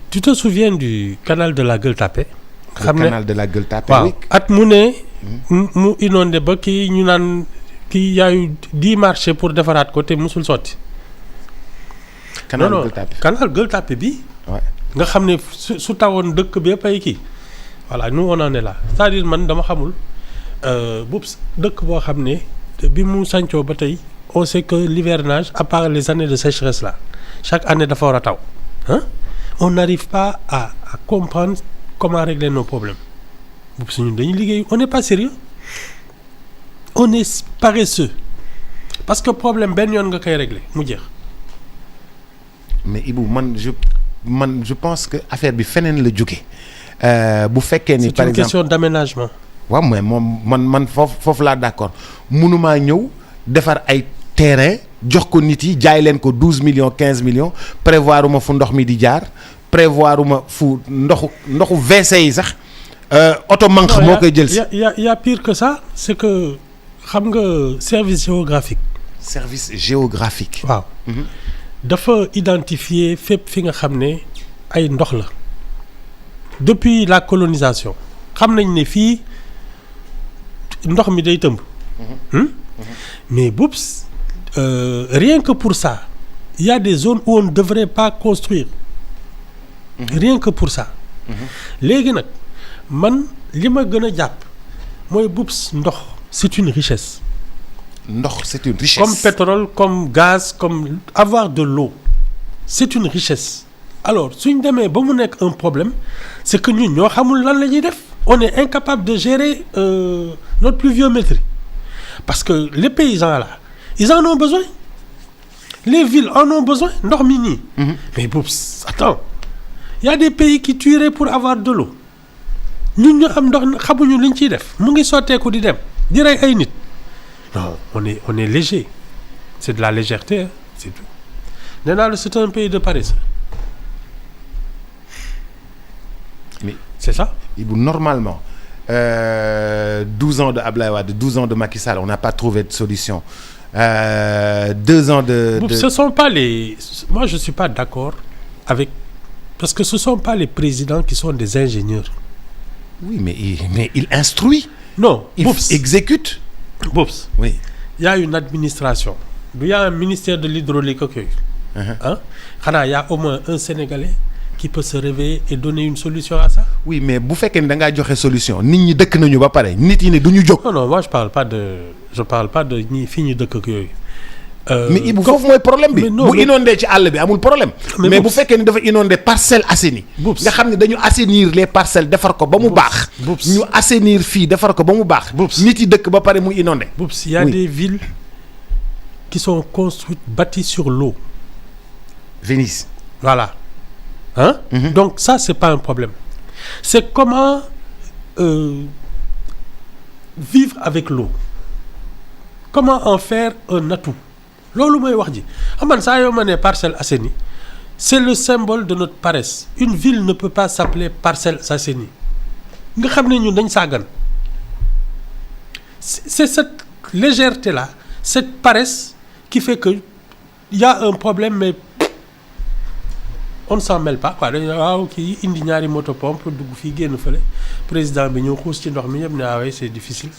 tu te souviens du canal de la Gueule Tapée. Le canal de la Gueule Tapée. waaw Oui. at mu ne. mu inondé ba kii ñu naan kii yaayu 10 marchés pour defaraat ko te musul sotti. canal non Gueule Tapée. canal Gueule Tapée bi. Ouais. nga xam ne su tawoon dëkk bi yëpp ay kii. voilà nous on en est là c'est-à-dire man dama xamul boobu dëkk boo xam ne bi mu sancoo ba tey on sait que l'hivernage à part les années de sécheresse là chaque année dafa war a taw hein on n'arrive pas à comprendre comment régler nos problèmes boobu suñu dañuy liggéey on n'est pas sérieux on est paresseux parce que problème benn yoon nga koy régler mu jeex. mais Ibou man je pense que affaire bi feneen la jóge bu fekkee ni par exemple c'est une question d'aménagement. waaw mais moom man foofu laa d'accord mënumaa ñëw defar ay terrain jox ko nit yi jaay leen ko 12 millions 15 millions prévoir uma fu ndox mi di jaar prévoir uma fu ndoxu WC yi sax oto manque moo koy jël si. y a pire que ça c'est que xam nga service géographique. service géographique. waaw. dafa identifier fépp fi nga xam ne ay ndox la depuis la colonisation xam nañ ne fii ndox mi day tëmb. mais boops rien que pour ça il y a des zones où on ne devrait pas construire. rien que pour ça. léegi nag man li ma gën a jàpp mooy boops ndox c'est une richesse. ndox c'est une richesse. Comme pétrole, comme gaz, comme avoir de l'eau. C'est une richesse. Alors, si nous avons un problème, c'est que nous on est incapable de gérer notre pluviométrie. Parce que les paysans là, ils en ont besoin. Les villes en ont besoin. Normini. Mais attends, il y a des pays qui tueraient pour avoir de l'eau. Nous avons non, on est léger. C'est de la légèreté, hein, c'est tout. C'est un pays de paresse. Mais c'est ça. Normalement, 12 ans de Abdoulaye Wade, 12 ans de Macky Sall, on n'a pas trouvé de solution. 2 ans de... Ce sont pas les... Moi, je ne suis pas d'accord avec... Parce que ce ne sont pas les présidents qui sont des ingénieurs. Oui, mais il instruit. Non, il exécute. Bobs, oui. Il y a une administration. Il y a un ministère de l'hydraulique. Hein? Il y a au moins un Sénégalais qui peut se réveiller et donner une solution à ça. Oui, mais vous faites une solution. Nit dëkk nañu ba paré. Nit yi ne duñu jóg. Non, moi je parle pas de ni fini dëkk yoy. Mais il faut mooy problème bi. Bu inondé ci àll bi amul problème. Mais bu fekkee ni dafa inondé parcelles assainies. nga xam ne dañu assainir les parcelles defar ko ba mu baax. ñu assainir fii defar ko ba mu baax. nit yi dëkk ba pare mu inondé. Il y a des villes qui sont construites, bâties sur l'eau. Venise. Voilà. Hein? Donc ça, c'est pas un problème. C'est comment vivre avec l'eau. Comment en faire un atout. Loolu may wax ji aman saa yoo ma ne Parcelles Assainies c'est le symbole de notre paresse. Une ville ne peut pas s'appeler Parcelles Assainies. Nga xam ne ñun dañ sàggan. C'est cette légèreté là, cette paresse qui fait que il y a un problème mais on ne s'en mêle pas quoi. Dañu waaw kii indi ñaari motopompe dugg fii génn fële président bi ñëw xuus ci ndox mi ñëpp ne ah oui c'est difficile.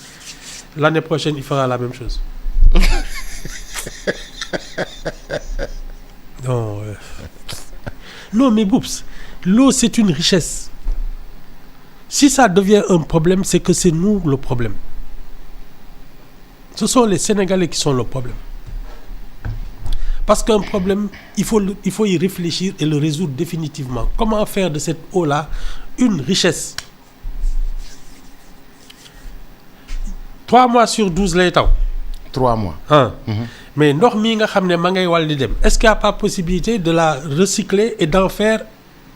L'année prochaine il fera la même chose. Non, non mais Boups, l'eau c'est une richesse. Si ça devient un problème, c'est que c'est nous le problème. Ce sont les Sénégalais qui sont le problème. Parce qu'un problème, il faut y réfléchir et le résoudre définitivement. Comment faire de cette eau-là une richesse? 3 mois sur 12 lay taw. 3 mois. Mais ndox mi nga xam ne ma ngay wal di dem est-ce qu'il n'y a pas possibilité de la recycler et d'en faire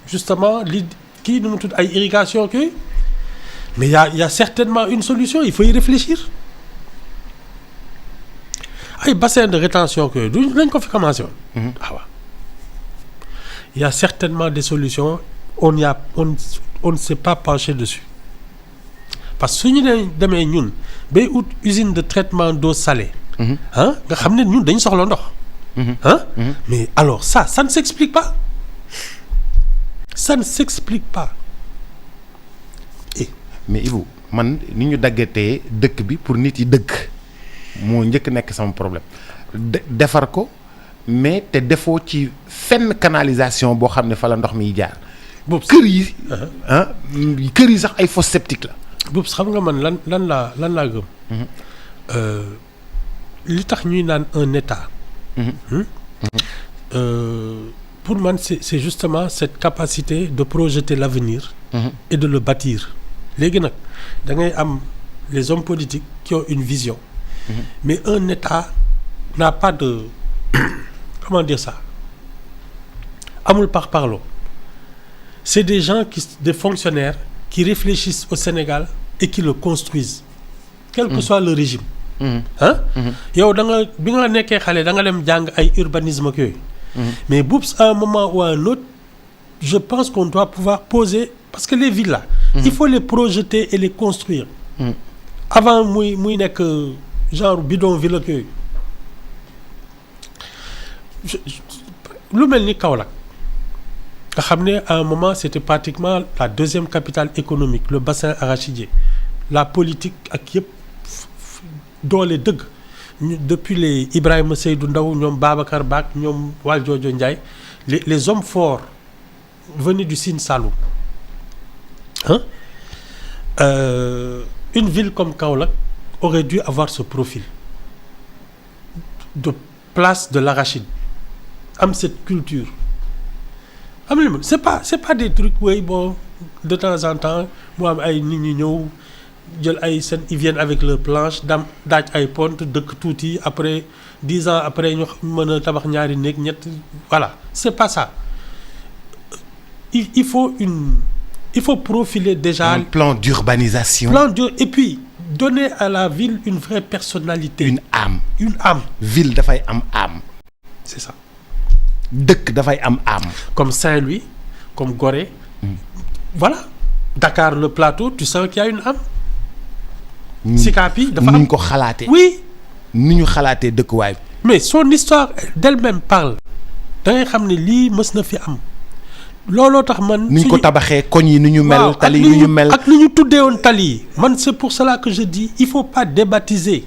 justement kii nu mu tudd ay irrigation kii mais il y a certainement une solution, il faut y réfléchir. Ay bassin de rétention que du lañ ko fi commencé woon. Il y a certainement des solutions, on ne s'est pas penché dessus. Parce que su ñu demee ñun bay ut usine de traitement d'eau salée. Nga xam ne ñun dañ soxla ndox. Mais alors ça ne s'explique pas. ça ne s'explique pas. mais Ibou man ni ñu daggatee dëkk bi pour nit yi dëkk moo njëkk nekk sama problème defar ko mais te defoo ci fenn canalisation boo xam ne fa la ndox miy jaar. boobu kër yi kër yi sax ay fosse septique la. boobu xam nga man lan laa gëm. li tax ñuy naan un état. Pour moi c'est justement cette capacité de projeter l'avenir et de le bâtir. Léegi nag da ngay am les hommes politiques qui ont une vision. Mais un état n'a pas de comment dire ça, amul parlo. C'est des gens des fonctionnaires qui réfléchissent au Sénégal et qui le construisent, quel que soit le régime. yow da nga bi nga nekkee xale da nga dem jàng ay urbanisme ak yooyu. Mais Boubs, à un moment ou à un autre, je pense qu'on doit pouvoir poser, parce que les villes là, il faut les projeter et les construire. Avant muy nekk genre bidonville ak yooyu. Lu mel ni Kaolack nga xam ne à un moment c'était pratiquement la deuxième capitale économique, le bassin arachidier, la politique ak yëpp doole dëgg. Depuis les Ibrahima Seydou Ndaw, ñoom Babacar Bak, ñoom Valdiodio Ndiaye, les hommes forts venus du Sine Saloum. Une ville comme Kaolack aurait dû avoir ce profil de place de l'arachide, am cette culture. C'est pas des trucs oui bon de temps en temps mu am ay nit ñi ñëw jël ay seen ils viennent avec leur planche daaj ay pont dëkk tuuti après 10 ans après ñu mën a tabax ñaari néeg ñett voilà, c'est pas ça. Il faut profiler déjà un plan d'urbanisation, et puis donner à la ville une vraie personnalité, une âme. Ville dafay am âme. C'est ça. Dëkk dafay am âme. Comme Saint-Louis, comme Gorée. Voilà. Dakar, le plateau, tu sens qu'il y a une âme. Sikapi dafa am ni ñu ko xalaatee. Oui. ni ñu xalaatee dëkkuwaay. Mais son histoire d'elle-même parle. da ngay xam ne lii mës na fi am. looloo tax man. ni ñu ko tabaxee koñ yi ni ñu mel. waaw, tali yi ni ñu mel ak ni ñu tuddee woon tali yi. man c'est pour cela que je dis il faut pas débaptiser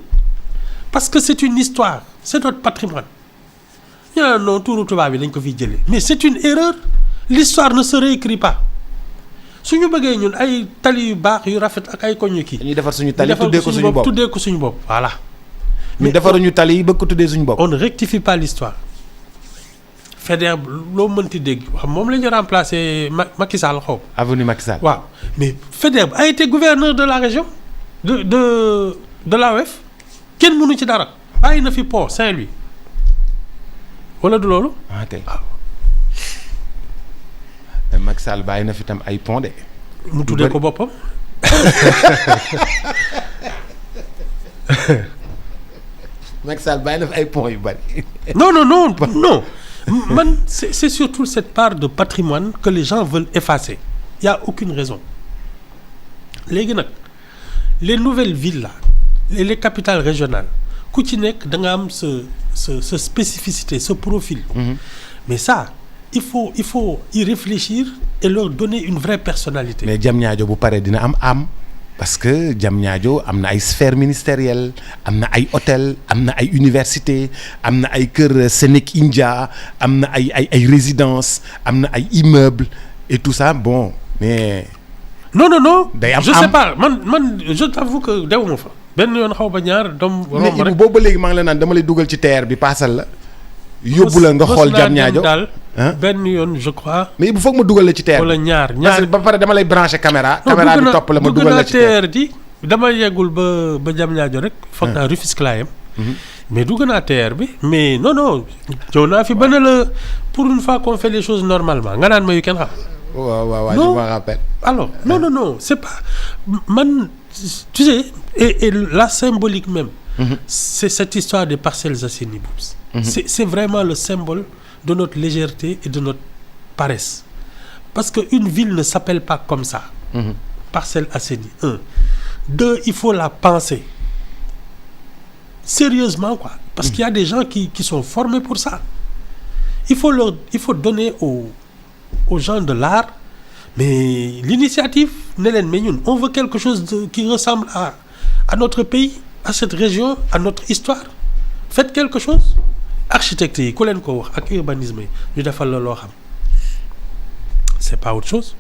parce que c'est une histoire, c'est notre patrimoine. ñu naan non tuuru tubaab bi dañ ko fiy jëlee mais c'est une erreur. L'histoire ne se réécrit pas. su ñu bëggee ñun ay tali yu baax yu rafet ak ay koñ yu kii. dañuy defar suñu tali tuddee ko suñu bopp voilà. ñu defaruñu tali yi bëgg ko tuddee suñu bopp. On ne rectifie pas l'histoire. Faidherbe loo mënti dégg xam moom la ñu remplacé Macky Sall xaw. avenue Macky Sall. waaw mais Faidherbe a été gouverneur de la région de l'AOF. kenn mënu ci dara bàyyi na fi pont Saint-Louis wala du loolu. ok Macky Sall bàyyi na fi tam ay pont de. mu tuddee ko boppam. Macky Sall bàyyi na fi ay pont yu bari. non man c'est surtout cette part de patrimoine que les gens veulent effacer. Il y a aucune raison. Léegi nag les nouvelles villes là les capitales régionales ku ci nekk da nga am sa spécificité, ce profil. Mais ça il faut y réfléchir et leur donner une vraie personnalité. Mais Diamniadio bu paree dina am âme parce que Diamniadio am na ay sphères ministérielles, am na ay hôtel, am na ay université, am na ay kër Sénéc India, am na ay résidences, am na ay immeubles et tout ça bon mais. non day am je sais pas man je t'avoue que dewuma fa. benn yoon xaw ba ñaar doom. mais Ibou boobu ba léegi maa ngi la naan dama lay dugal ci TER bi paasal la. yóbbu la nga xool Diamniadio daal benn yoon je crois. mais Ibou foog ma dugal la ci TER bi wala ñaar ba pare dama lay brancher caméra. caméra bi topp la ma dugal la ci TER di dama yeggul ba Diamniadio rek. foog naa Rufisque laa yem. mais dugg naa TER bi mais non jow naa fi ba ne la pour une fois qu'on fait les choses normalement nga naan ma yu kenn xam. waaw je me rappelle. Alors non c'est pas man tu sais et la symbolique même. C'est cette histoire des Parcelles Assainies. C'est vraiment le symbole de notre légèreté et de notre paresse. Parce qu'une ville ne s'appelle pas comme ça. Parcelles Assainies, 1. 2, il faut la penser. Sérieusement, quoi. Parce qu'il y a des gens qui sont formés pour ça. Il faut donner aux gens de l'art mais l'initiative ne leen mais ñun on veut quelque chose qui ressemble à notre pays, à cette région, à notre histoire. Faites quelque chose. Architecte yi ku leen ko wax ak urbanisme yi ñu defal la loo xam. C'est pas autre chose.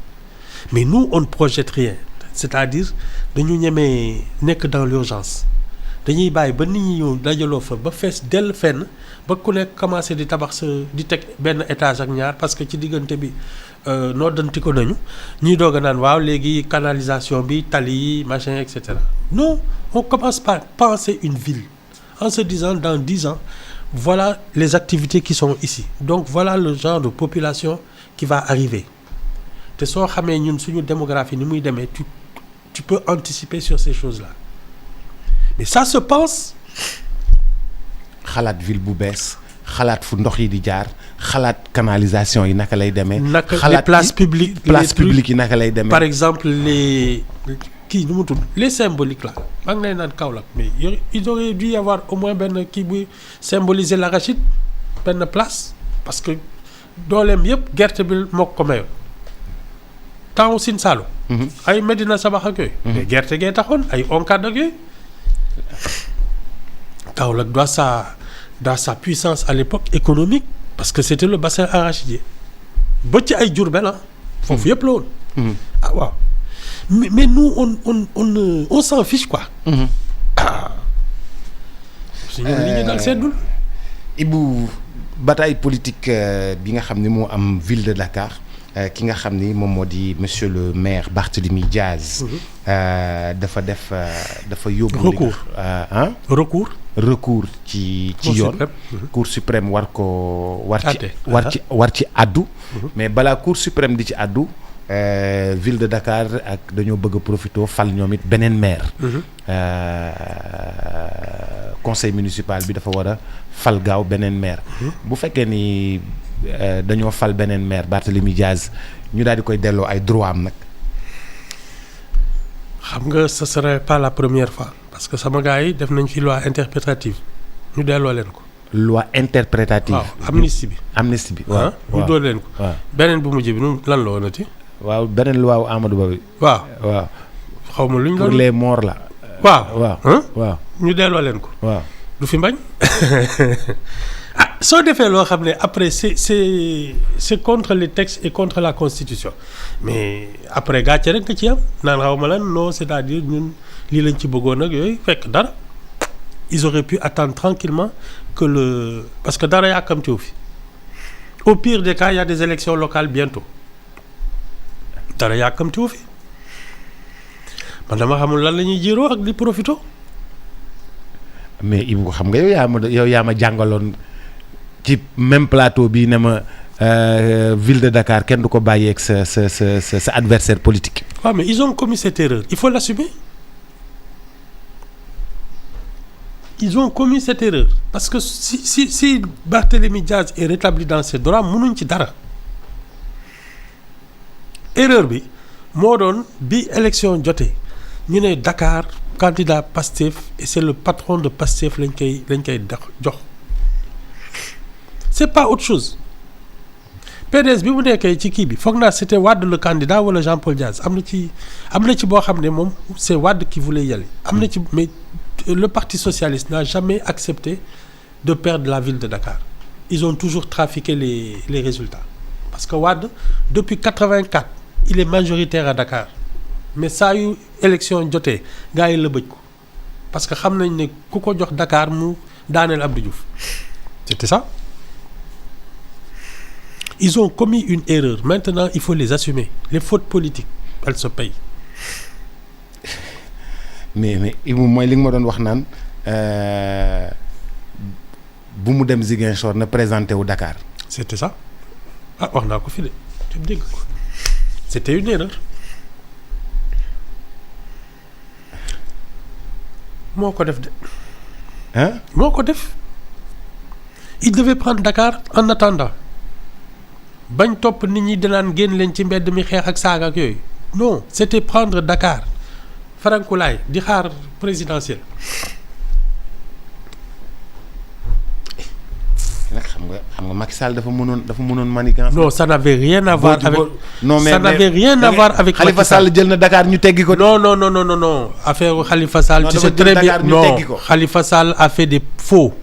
Mais nous on ne projette rien. C'est-à-dire dañu ñemee nekk dans l'urgence. Dañuy bàyyi ba nit ñi ñëw dajaloo fa ba fees dell fenn ba ku nekk commencé di tabax di teg benn étage ak ñaar parce que ci diggante bi noo danti ko nañu ñuy doog a naan waaw léegi canalisation bi tali yi machin et cetera. Non, on commence par penser une ville en se disant dans 10 ans voilà les activités qui sont ici, donc voilà le genre de population qui va arriver. Te soo xamee ñun suñu démographie ni muy demee tu peux anticiper sur ces choses-là. Mais ça se pense. xalaat ville bu bees xalaat fu ndox yi di jaar xalaat canalisation yi naka lay demee. les places publiques yi naka lay demee. par exemple les kii nu mu tudd les symboliques là maa ngi lay naan Kaolack mais il aurait dû y avoir au moins benn kii buy symboliser l'arachide benn place parce que dooleem yëpp gerte bi moo ko mayoon temps Sine Saalum. ay Medina Sabax ak yooyu. mais gerte gee taxoon ay ONCAD ak yooyu. Kaolack doit sa puissance à l'époque économique parce que c'était le bassin arachidier ba ci ay Diourbel foofu yëpp la woon. Ah waaw mais nous on s'en fiche quoi. suñu li ñu daal seddul. Ibou bataille politique bi nga xam ne moo am ville de Dakar ki nga xam ni moom moo di monsieur le maire Barthélémy Diaz. dafa yóbbu. recours ci yoon. Cour suprême war ci addu. mais balaa Cour suprême di ci addu ville de Dakar ak dañoo bëgg a profité fal ñoom it beneen maire. conseil municipal bi dafa war a fal gaaw beneen maire. bu fekkee ni dañoo fal beneen maire Barthélémy Diaz ñu daal di koy delloo ay droit am nag. xam nga ce serait pas la première fois parce que sama gars yi def nañ fi loi interprétative ñu delloo leen ko. loi interprétative. waaw amnistie bi. waaw ñu doon leen ko. waaw beneen bu mujj bi nu lan la woonati. waaw beneen loi wu Amadou Ba bi. waaw xaw ma lu ñu pour les morts la. waaw ñu delloo leen ko. waaw du fi mbañ. soo defee loo xam ne après c'est contre les textes et contre la constitution mais après gàcce rek nga ci am naan xaw ma lan non c'est-à-dire ñun lii lañ ci bëggoon ak yooyu fekk dara ils auraient pu attendre tranquillement que parce que dara yàkkamtiwu fi au pire des cas il y a des élections locales bientôt dara yàkkamtiwu fi man dama xamul lan la ñuy jiiroo ak di profito. mais Ibou xam nga yow yaa ma jàngaloon ci même plateau bii ne ma ville de Dakar kenn du ko bàyyeeg sa adversaire politique. waaw mais ils ont commis cette erreur il faut l'assumer. Ils ont commis cette erreur parce que si Barthélémy Diaz est rétabli dans ses droits mënuñ ci dara. erreur bi moo doon bi élection jotee ñu ne Dakar candidat Pastef et c'est le patron de Pastef lañ koy jox. C'est pas autre chose. PDS bi mu nekkee ci kii bi foog naa c'était Wade le candidat wala Jean-Paul Diaz am na ci boo xam ne moom c'est Wade qui voulait y aller. am na ci mais le Parti socialiste n'a jamais accepté de perdre la ville de Dakar. Ils ont toujours trafiqué les résultats parce que Wade depuis 84 il est majoritaire à Dakar mais saa yu élection jotee gars yi la bëj ko parce que xam nañ ne ku ko jox Dakar mu daaneel Abdou Diouf c'était ça. Ils ont commis une erreur. Maintenant, il faut les assumer. Les fautes politiques, elles se payent. mais mooy li nga ma doon wax naan bu mu dem Ziguinchor na présenté wu Dakar. C'était ça. Ah wax naa ko fi de tu dégg ko. C'était une erreur. moo ko def de. moo ko def. Il devait prendre Dakar en attendant. bañ topp nit ñi dinaan génn leen ci mbedd mi xeex ak saaga ak yooyu non c'était prendre Dakar farankulaay di xaar présidentielle. nag xam nga Macky Sall dafa mënoon manigance. non ça n'avait rien à voir avec. non mais ça n'avait rien à voir avec Khalifa Sall jël na Dakar ñu teggi ko. non affaire Khalifa Sall. non tu sais très bien non Khalifa Sall a fait des faux.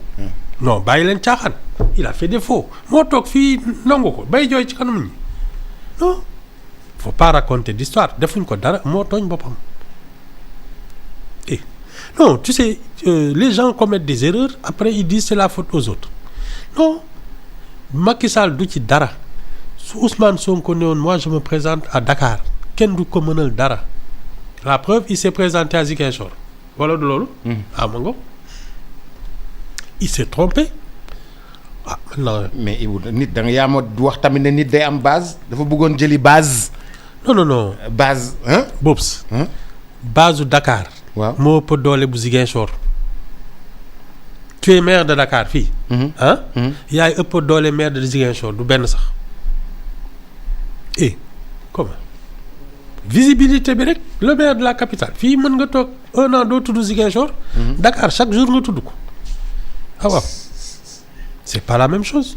non bàyyi leen caaxaan. il a fait des faux moo toog fii nangu ko bay jooy ci kanam ñi non faut pas raconter d'histoire defuñ ko dara moo tooñ boppam. non tu sais les gens commettent des erreurs après ils disent c'est la faute aux autres non Macky Sall du ci dara su Ousmane Sonko ne woon moi je me présente à Dakar kenn du ko mënal dara la preuve il s'est présenté à Ziguinchor wala du loolu. ah ma ngo il s'est trompé ah maintenant. mais Ibou nit da nga yaa ma wax tamit ne nit day am base dafa bëggoon jëli base. non. base hein. Bobs. base u Dakar. waaw moo ëpp doole bu Ziguinchor. tu es maire de Dakar fii. yaay ëpp doole maire de Ziguinchor du benn sax. comment visibilité bi rek le maire de la capitale fii mën nga toog 1 an doo tudd Ziguinchor. Dakar chaque jour nga tudd ko. ah waaw c'est pas la même chose.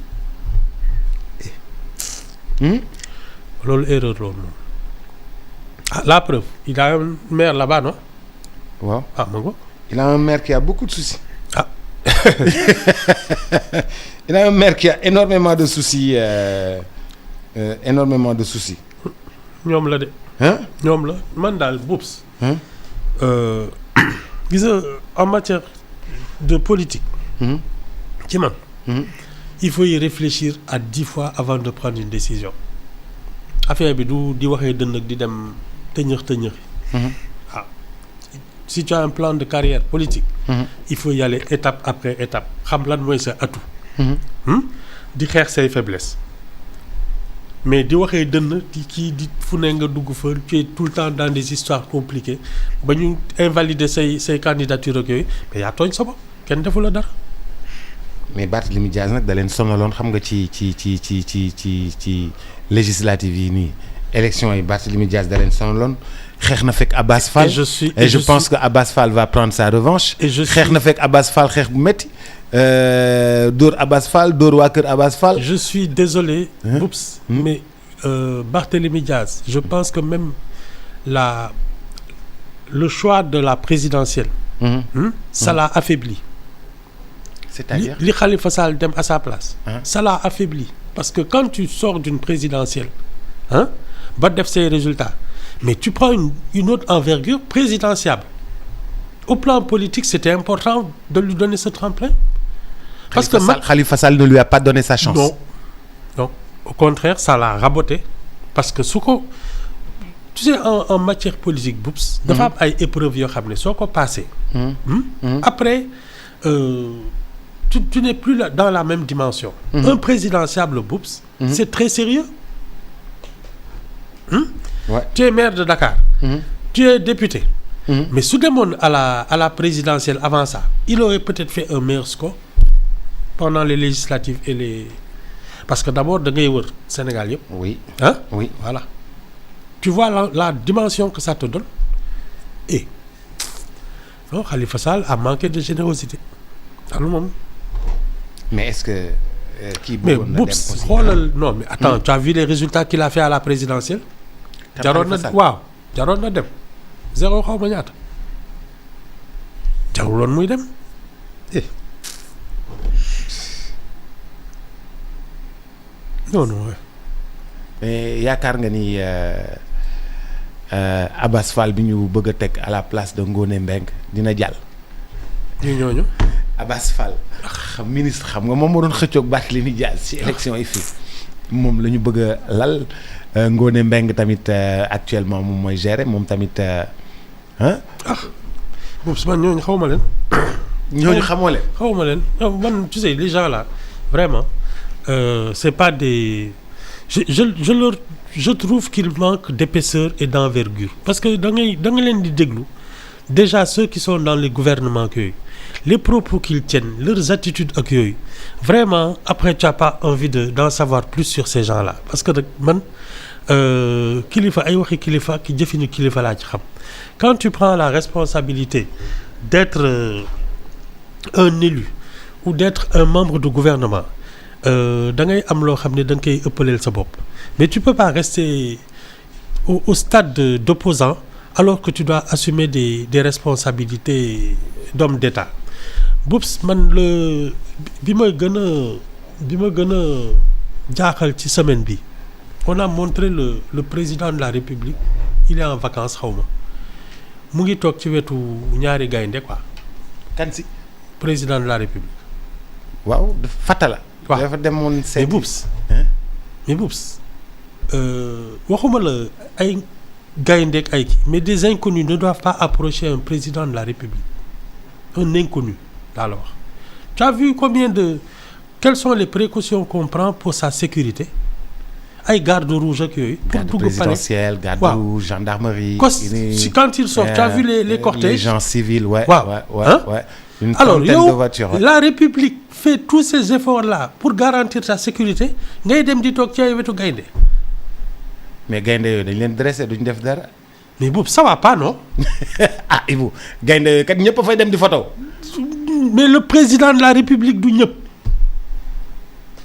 loolu erreur loolu moom. ah la preuve il a un maire là-bas non. waaw ah ma ngo. il a un maire qui a beaucoup de soucis. ah. il a un maire qui a énormément de soucis énormément de soucis. ñoom la de. ñoom la man daal Boubs. gis nga en matière de politique. ci man. il faut y réfléchir à 10 fois avant de prendre une décision. affaire bi du di waxee dënn ak di dem tëñëx. waaw si tu as un plan de carrière politique. il faut y aller étape après étape xam lan mooy sa atout. di xeex say faiblesse. mais di waxee dënn di kii di fu ne nga dugg fa tu es tout le temps dans des histoires compliquées ba ñu invalider say candidature ak yooyu mais yaa tooñ sa bopp kenn defu la dara. mais Barthélémy Dias nag da leen sonaloon xam nga ci législative yi nii élection yi Barthélémy Dias da leen sonaloon xeex na fekk Abbas Fall. et je pense que Abbas Fall va prendre sa revanche. xeex na fekk Abbas Fall xeex bu métti. dóor Abbas Fall dóor waa kër Abbas Fall. je suis désolé. Oups mais Barthélémy Dias je pense que même le choix de la présidentielle. ça l'a affaibli. c'est-à-dire li Khalifa Sall dem à sa place. ça l'a affaibli parce que quand tu sors d'une présidentielle ba def ses résultats mais tu prends une autre envergure présidentiable au plan politique c'était important de lui donner ce tremplin. parce que Khalifa Sall ne lui a pas donné sa chance. non au contraire ça l'a raboté parce que su ko tu sais en matière politique Boubs dafa am ay épreuves yoo xam ne soo ko passé. après. Tu n'es plus là dans la même dimension. Un présidentiable Boubs, c'est très sérieux. Ouais. Tu es maire de Dakar. Tu es député. Mais su demoon à la présidentielle avant ça, il aurait peut-être fait un meilleur score pendant les législatives et les... Parce que d'abord da ngay wër Sénégal yëpp. oui oui voilà. Tu vois la dimension que ça te donne. Et non Khalifa Sall a manqué de générosité. alors moom. mais est-ce que kii mais Boubs xoolal non mais attends tu as vu les résultats qu'il a fait à la présidentielle. jaroon na dem 0 xaw ma ñaata jaruloon muy dem non. mais yaakaar nga ni Abbas Fall bi ñu bëgg a teg à la place de Ngoné Mbengue dina jàll. ñooñu. Abbas Fall ministre xam nga moom moo doon xëccoog Barthélémy Dias ci élection yi fii moom la ñu bëgg a lal Ngoné Mbengue tamit actuellement moom mooy gérer moom tamit boobu man ñooñu xaw ma leen. ñooñu xamoo leen. xaw ma leen man tu sais les gens là vraiment c'est pas des je trouve qu'il manque d'épaisseur et d'envergure parce que da nga leen di déglu déjà ceux qui sont dans les gouvernements yooyu les propos qu'ils tiennent leurs attitudes ak yooyu vraiment après tu as pas envie d'en savoir plus sur ces gens là parce que nag man kilifa ay waxi kilifa ki jëfinu kilifa laa ci xam quand tu prends la responsabilité d'être un élu ou d'être un membre du gouvernement da ngay am loo xam ne da nga koy ëppaleel sa bopp mais tu peux pas rester au stade d'opposant alors que tu dois assumer des responsabilités d'homme d'État. Boubs man bi ma gën a jaaxal ci semaine bi on a montré le président de la République il est en vacances xaw ma mu ngi toog ci wetu ñaari gaynde quoi. kan si président de la République. waaw Fatala. waaw dafa demoon mais Boubs waxuma la ay gaynde ak ay kii mais des inconnus ne doivent pas approcher un président de la République un inconnu laa la wax. Tu as vu quelles sont les précautions qu'on prend pour sa sécurité ay garde rouge ak yooyu. pour garde dugg présidentielle garde rouge gendarmerie. quand ils sortent tu as vu les cortèges. les gens civils ouais. Une alors trentaine de voitures. Alors la République fait tous ces efforts là pour garantir sa sécurité ngay dem di toog ci ay wetu gaynde. mais gaynde yooyu dañ leen dressé duñ def dara. mais boobu ça va pas non. ah Ibou gaynde yooyu kat ñëpp a fay dem di photo. mais le président de la République du ñëpp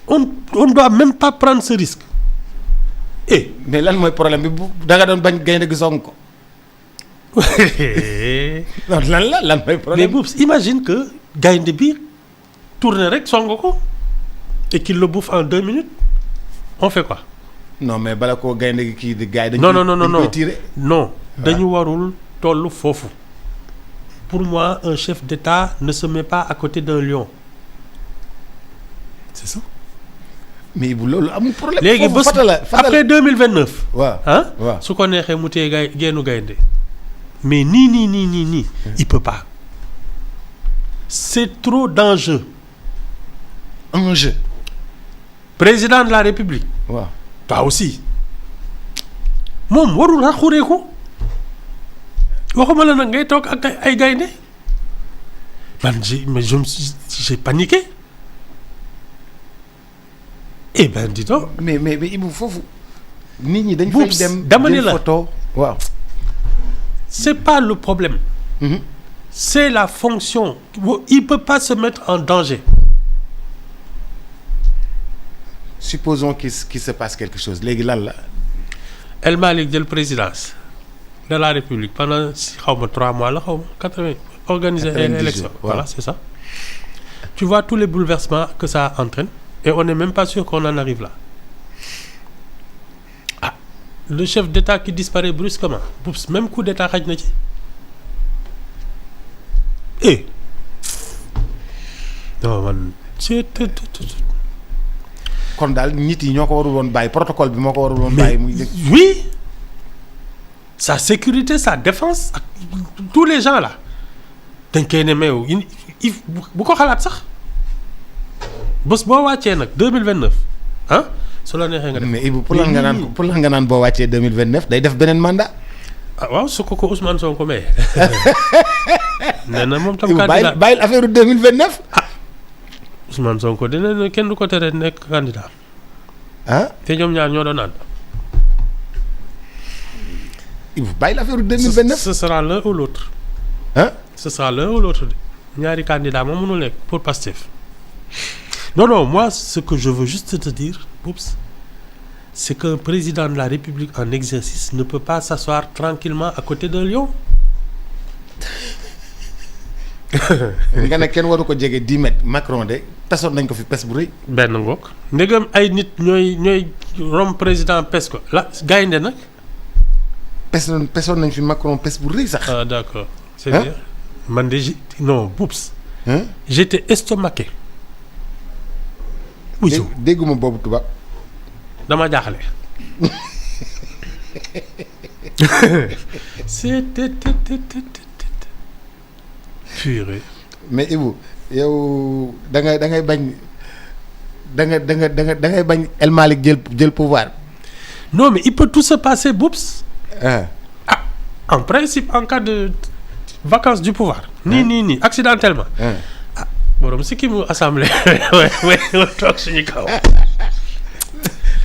on doit même pas prendre ce risque. mais lan mooy problème bi bu da nga doon bañ gaynde gi song ko. non lan mooy problème. mais boobu imagine que gaynde bi tourné rek song ko et qu'il le bouffe en 2 minutes on fait quoi. non mais bala koo gaynde gi kii di gars yi. non koy tiré. non dañu warul tollu foofu. pour moi un chef d'État ne se met pas à côté d'un lion c'est ça. mais bu loolu amul problème. léegi bés après 2029. waaw waaw su ko neexee mu téye génnu gaynde mais nii il peut pas. c'est trop d'enjeu. enjeu. président de la République. waaw toi aussi. moom warul a xureeku waxuma la nag ngay toog ak ay gaynde j'ai paniqué. eh ben dis donc. mais Ibou foofu. nit ñi dañ fay dem dama ne la photo waaw. c'est pas le problème. C'est la fonction. Il peut pas se mettre en danger. supposons qu'il se passe quelque chose léegi lan la. El Malick jël présidence de la République pendant xaw ma 3 mois la xaw ma 80 organiser une élection. Voilà c'est ça. Tu vois tous les bouleversements que ça entraîne. Et on n'est même pas sûr qu'on en arrive là. Ah, le chef d'État qui disparaît brusquement. Oups, même coup d'État xaj na ci. Non man. kon daal nit yi ñoo ko warul woon bàyyi protocole bi moo ko warul woon bàyyi. muy oui. Sa sécurité sa défense ak tous les gens là dañ koy ne mais bu ko xalaat sax. bés boo wàccee nag 2029 ah su la neexee nga def. mais Ibou pour lan nga naan boo wàccee 2029 day def beneen mandat. ah waaw su ko Ousmane Sonko maye. nee na moom tam. Ibou bàyyil affaire 2029. ah Ousmane Sonko dina ne kenn du ko tere nekk candidat. ah te ñoom ñaar ñoo doon ànd. Ibou bàyyil affaire 2029. ce sera l'un ou l'autre. ah ce sera l'un ou l'autre de ñaari candidat moom mënul nekk pour Pastef. Non, moi, ce que je veux juste te dire, oups, c'est qu'un président de la République en exercice ne peut pas s'asseoir tranquillement à côté d'un lion. nga ne kenn waru ko jege 10 mètres Macron de tasoon nañ ko fi pes bu rëy. benn ngoog ndegam ay nit ñooy rom président pes ko la gaynde nag. pesoon nañ fi Macron pes bu rëy sax. Ah d'accord. C'est bien. Man de non oups. J'étais estomaqué. dégguma boobu tubaab. dama jaaxle. purée. mais Ibou yow da ngay bañ da ngay bañ El Malick jël pouvoir. non mais il peut tout se passer Boubs. ah en principe en cas de vacance du pouvoir. nii accidentellement. borom si kii mu assemblée waaye toog suñu kaw.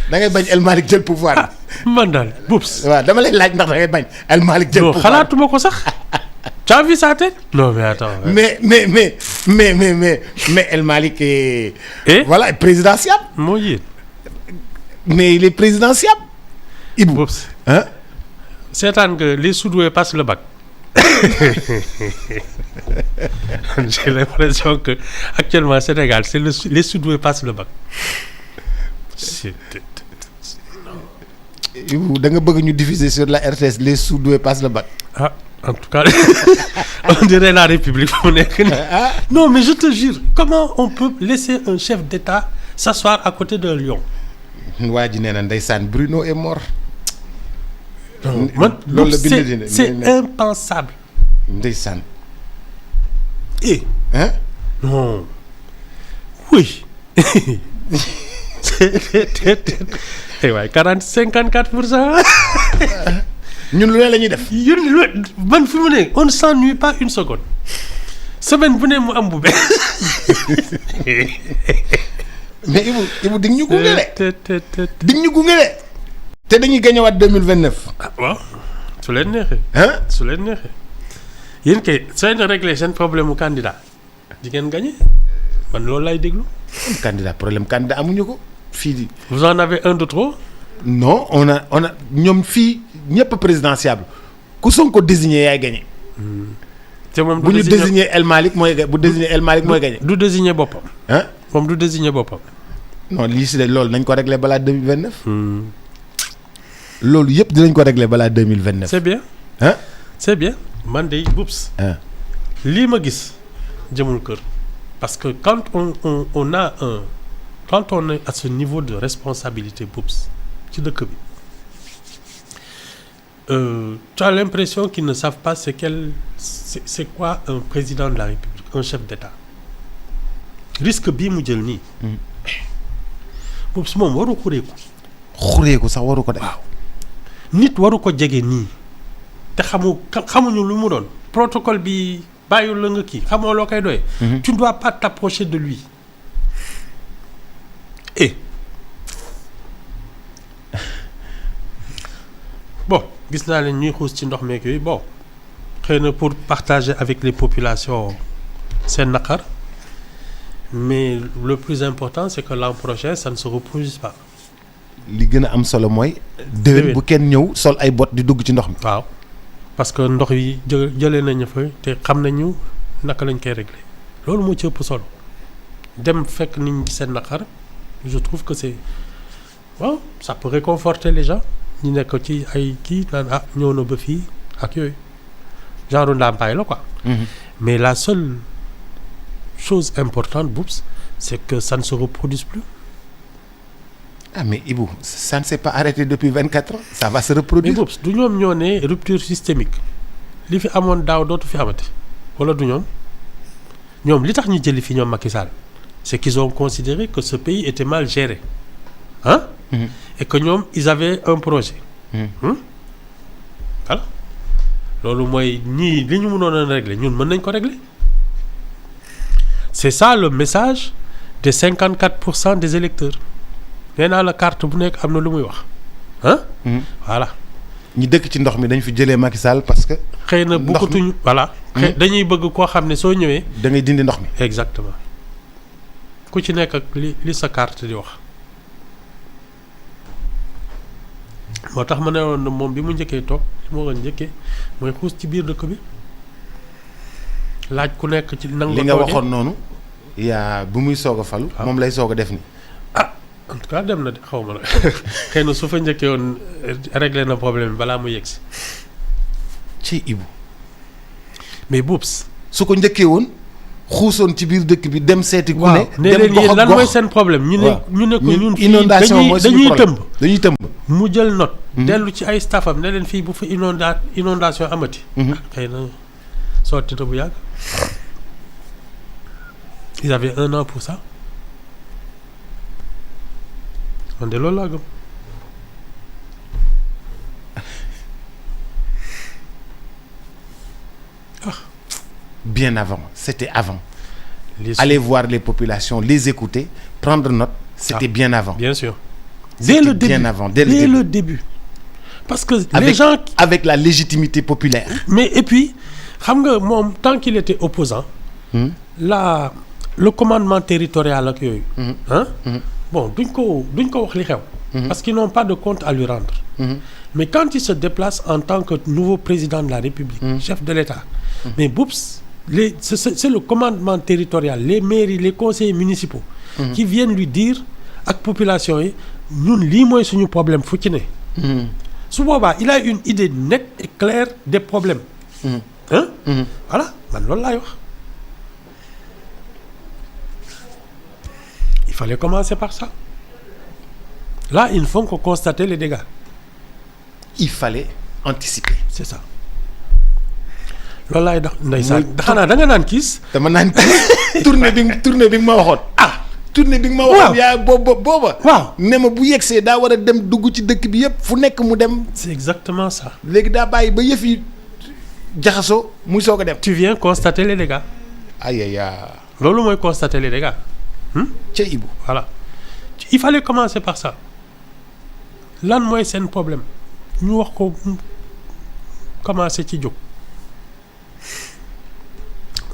da ngay bañ El Malick jël pouvoir. man daal Boubs. waaw dama lay laaj ndax da ngay bañ El Malick jël pouvoir. xalaatuma ko sax Tu as vu sa tête? Non mais attends. mais El Malick est Et voilà présidentiable. moo yéen. Mais il est présidentiable. Ibou. Boubs. Hein? Seetaan nga les Soudoués passent le bac. J'ai l'impression que actuellement Sénégal c'est les Soudoués passent le bac. Ibou da nga bëgg ñu diffuser sur la RTS les Soudoués passent le bac. Ah, en tout cas, on dirait la République. Non, mais je te jure, comment on peut laisser un chef d'État s'asseoir à côté d'un lion? waa ji nee na ndeysaan Bruno est mort. Man, loolu la c'est bind c'est impensable. ndeysaan. Eh, hein? non. Oui. Eh ouais, 54%. ñun lu ne la ñuy def. Man fi mu ne on ne s'ennuie pas une seconde. Semaine bu ne mu am bu bees. mais Ibou di nga ñu gunge de. di nga ñu gunge de. te dañuy gañewaat 2029. Ah waaw su leen neexee. hein? su leen neexee yéen kay sooy na régler seen problème mu candidat di ngeen gagné man loolu lay déglu. candidat problème candidat amuñu ko fii di. Vous en avez un de trop. non on a ñoom fii ñëpp présidentiable ku Sonko désigné yaay gagné. te moom bu ñu désigné El Malick mooy bu désigné El Malick mooy gagné. du désigné boppam. hein? moom du désigné boppam. non lii si de loolu nañ ko réglé balaa 2029. loolu yëpp dinañ ko réglé balaa 2029. c'est bien. hein? c'est bien man de Boubs. hein? lii ma gis jëmul kër. parce que quand on a un quand on est à ce niveau de responsabilité Boubs ci dëkk bi tu as l'impression qu'ils ne savent pas c'est quoi un président de la République un chef d'État risque bii mu jël nii. Boubs moom waru xureeku. xureeku sax waru ko def. waaw nit waru ko jege nii te xamuñu lu mu doon protocole bi bàyyul la nga kii xamoo loo koy doyee. tu ne dois pas t'approcher de lui. et bon gis naa leen ñuy xuus ci ndox meek yooyu bon xëy na pour partager avec les populations seen naqar mais le plus important c'est que l'an prochain ça ne se reproduise pas. li gën a am solo mooy. déwén bu kenn ñëw sol ay bot di dugg ci ndox mi. waaw parce que ndox yi jëlee nañu fa te xam nañu naka lañ koy régler loolu moo ci ëpp solo dem fekk nit ñi seen naqar je trouve que c'est waaw ça peut réconforter les gens ñu nekk ci ay kii naan ah ñëw na ba fii ak yooyu genre ndàmpaay la quoi. mais la seule chose importante Boubs c'est que ça ne se reproduise plus. ah mais Ibou ça ne s'est pas arrêté depuis 24 ans ça va se reproduire. mais Boubs du ñoom ñoo ne rupture systémique li fi amoon daaw dootu fi amati wala du ñoom li tax ñu jëli fi ñoom Macky Sall c'est qu'ils ont considéré que ce pays était mal géré hein. et que ñoom ils avaient un projet. voilà loolu mooy ñii li ñu mënoon a régler ñun mën nañ ko régler c'est ça le message des 54% des électeurs. nee naa la carte bu nekk am na lu muy wax ah. voilà. ñi dëkk ci ndox mi dañ fi jëlee Macky Sall parce que. xëy na bëggatuñu voilà. dañuy bëgg koo xam ne soo ñëwee. da ngay dindi ndox mi. exactement ku ci nekk ak li sa carte di wax. moo tax ma ne woon na moom bi mu njëkkee toog li moo doon njëkkee mooy xuus ci biir dëkk bi laaj ku nekk ci. nangu li nga waxoon noonu. yaa bu muy soog a falu. moom lay soog a def ni en tout cas dem na de xaw ma la xëy na su fa njëkkee woon réglé na problème bi balaa mu yegg si. ci Ibou. mais Boubs. su ko njëkkee woon xuusoon ci biir dëkk bi dem seeti. ku ne dem gox lan mooy seen problème. ñu ne ko ñun inondation mooy suñu problème dañuy tëmb. mu jël note. dellu ci ay staffam ne leen fii bu fa inondation amati. xëy na sotti na bu yàgg. ils avaient 1 an pour ça. man de loolu laa gëm. bien avant c'était avant. aller voir les populations les écouter prendre note. c'était bien avant. bien sûr. dès le début bien avant dès le début. parce que les gens avec la légitimité populaire. mais et puis xam nga moom tant qu'il était opposant le commandement territorial ak yooyu bon duñ ko wax li xew parce qu'ils n'ont pas de compte à lui rendre mais quand il se déplace en tant que nouveau président de la République chef de l'État mais boups c'est le commandement territorial les mairies les conseillers municipaux qui viennent lui dire ak population yi ñun lii mooy suñu problème fu ci ne su boobaa il a une idée nette et claire des problèmes voilà man loolu laay wax il fallait commencer par ça là ils ne font que constater les dégâts il fallait anticiper. c'est ça loolu laay dox ndeysaan xanaa da nga naan kiis dama naan kiis tournée bi nga ma waxoon tournée bi nga ma waxoon yaa booba waaw ne ma bu yegsee daa war a dem dugg ci dëkk bi yëpp fu nekk mu dem c'est exactement ça léegi daa bàyyi ba yëf yi jaxasoo muy soog a dem tu viens constater les dégâts ayaya loolu mooy constater les dégâts ca Ibou voilà il fallait commencer par ça lan mooy seen problème ñu wax ko commencer ci jóg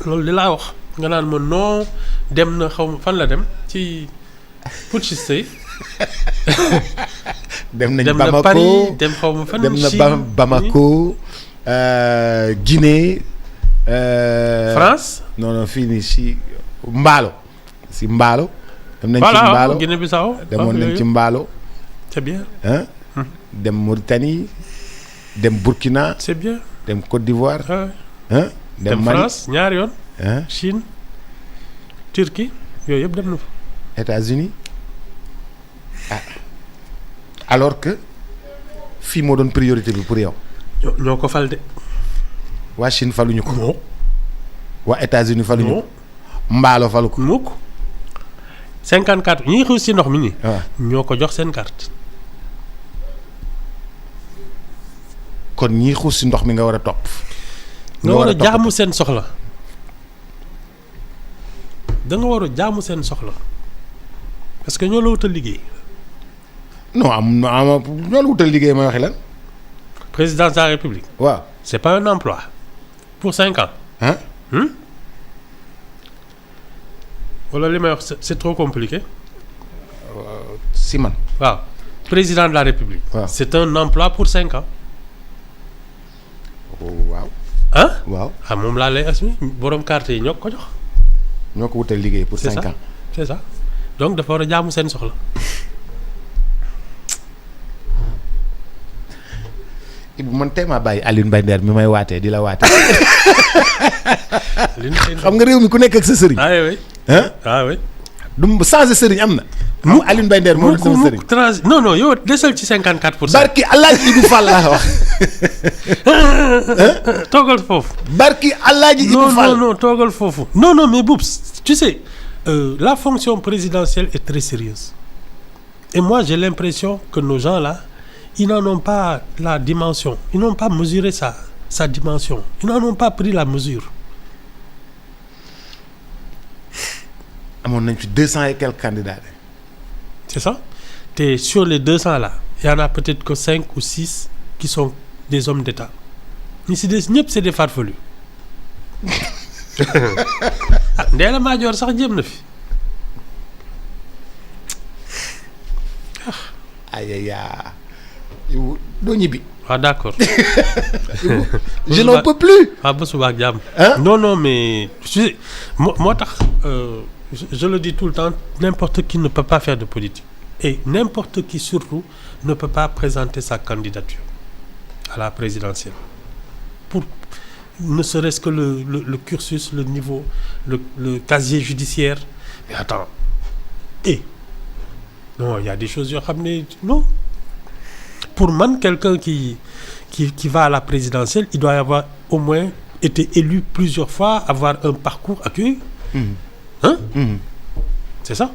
loolu di laa wax nga naan ma non dem na xaw ma fan la dem ci putschiste yi dem nañ dem na Bamako Paris dem xaw ma fan dem na Chine, Bamako Guinée France non fii nii si Mbaalo dem nañ ci voilà Mbaalo Guinée-Bissau demoon nañ ci Mbaalo c'est bien dem Mauritanie dem Burkina c'est bien dem Côte d'Ivoire dem Mali France ñaari yoon Chine Turquie yooyu yëpp dem na fa États-Unis alors que fii moo doon priorité bi pour yow ñoo ko fal de waa Chine faluñu ko non waa États-Unis faluñu ko Mbaalo falu ko mukk 54 ñi xuus ci ndox mi nii waaw ñoo ko jox seen carte kon ñii xuus si ndox mi nga war a topp nga war a jaamu seen soxla da nga war a jaamu seen soxla parce que ñoo la wutal liggéey non ñoo la wutal liggéey ma waxi lan président de la République waaw c'est pas un emploi pour 5 ans wala li may wax c'est trop compliqué si man waaw président de la République waaw c'est un emploi pour 5 ans waaw waaw moom laa lay asmi borom carte yi ñoo ko jox ñoo ko wutal liggéey pour c'est 5 ça ans c'est ça donc dafa war a jaamu seen soxla Ibou man tey maa bàyyi Alioune Mbaye Nder mi may waatee di la waatee xam nga réew mi ku nekk ak sa sëriñ oui du changer sëriñ am na mu Alioune Mbaye Nder moo sama sëriñ non yow desal ci 54%. barki Alaaji Ibou Fall laa wax toogal foofu barki Alaaji Ibou Fall non toogal foofu non mais Boubs tu sais la fonction présidentielle est très sérieuse et moi j'ai l'impression que nos gens là ils n'en ont pas la dimension ils n'ont pas mesuré sa dimension ils n'en ont pas pris la mesure. amoon nañ fi 200 et quelques candidats. c'est ça te sur les 200 là il y en a peut-être que 5 ou 6 qui sont des hommes d'État ñi si des ñëpp c'est des farfelus Ndella Madior sax jéem na fi ayaya doo ñibbi. waaw d'accord. je n'en peux plus. waaw ba suba ak jàmm. non mais moo tax je le dis tout le temps n'importe qui ne peut pas faire de politique et n'importe qui surtout ne peut pas présenter sa candidature à la présidentielle pour ne serait-ce que le cursus, le niveau, le casier judiciaire. Mais attends, non, il y a des choses, non. Pour moi, quelqu'un qui va à la présidentielle, il doit avoir au moins été élu plusieurs fois, avoir un parcours accueilli. C'est ça.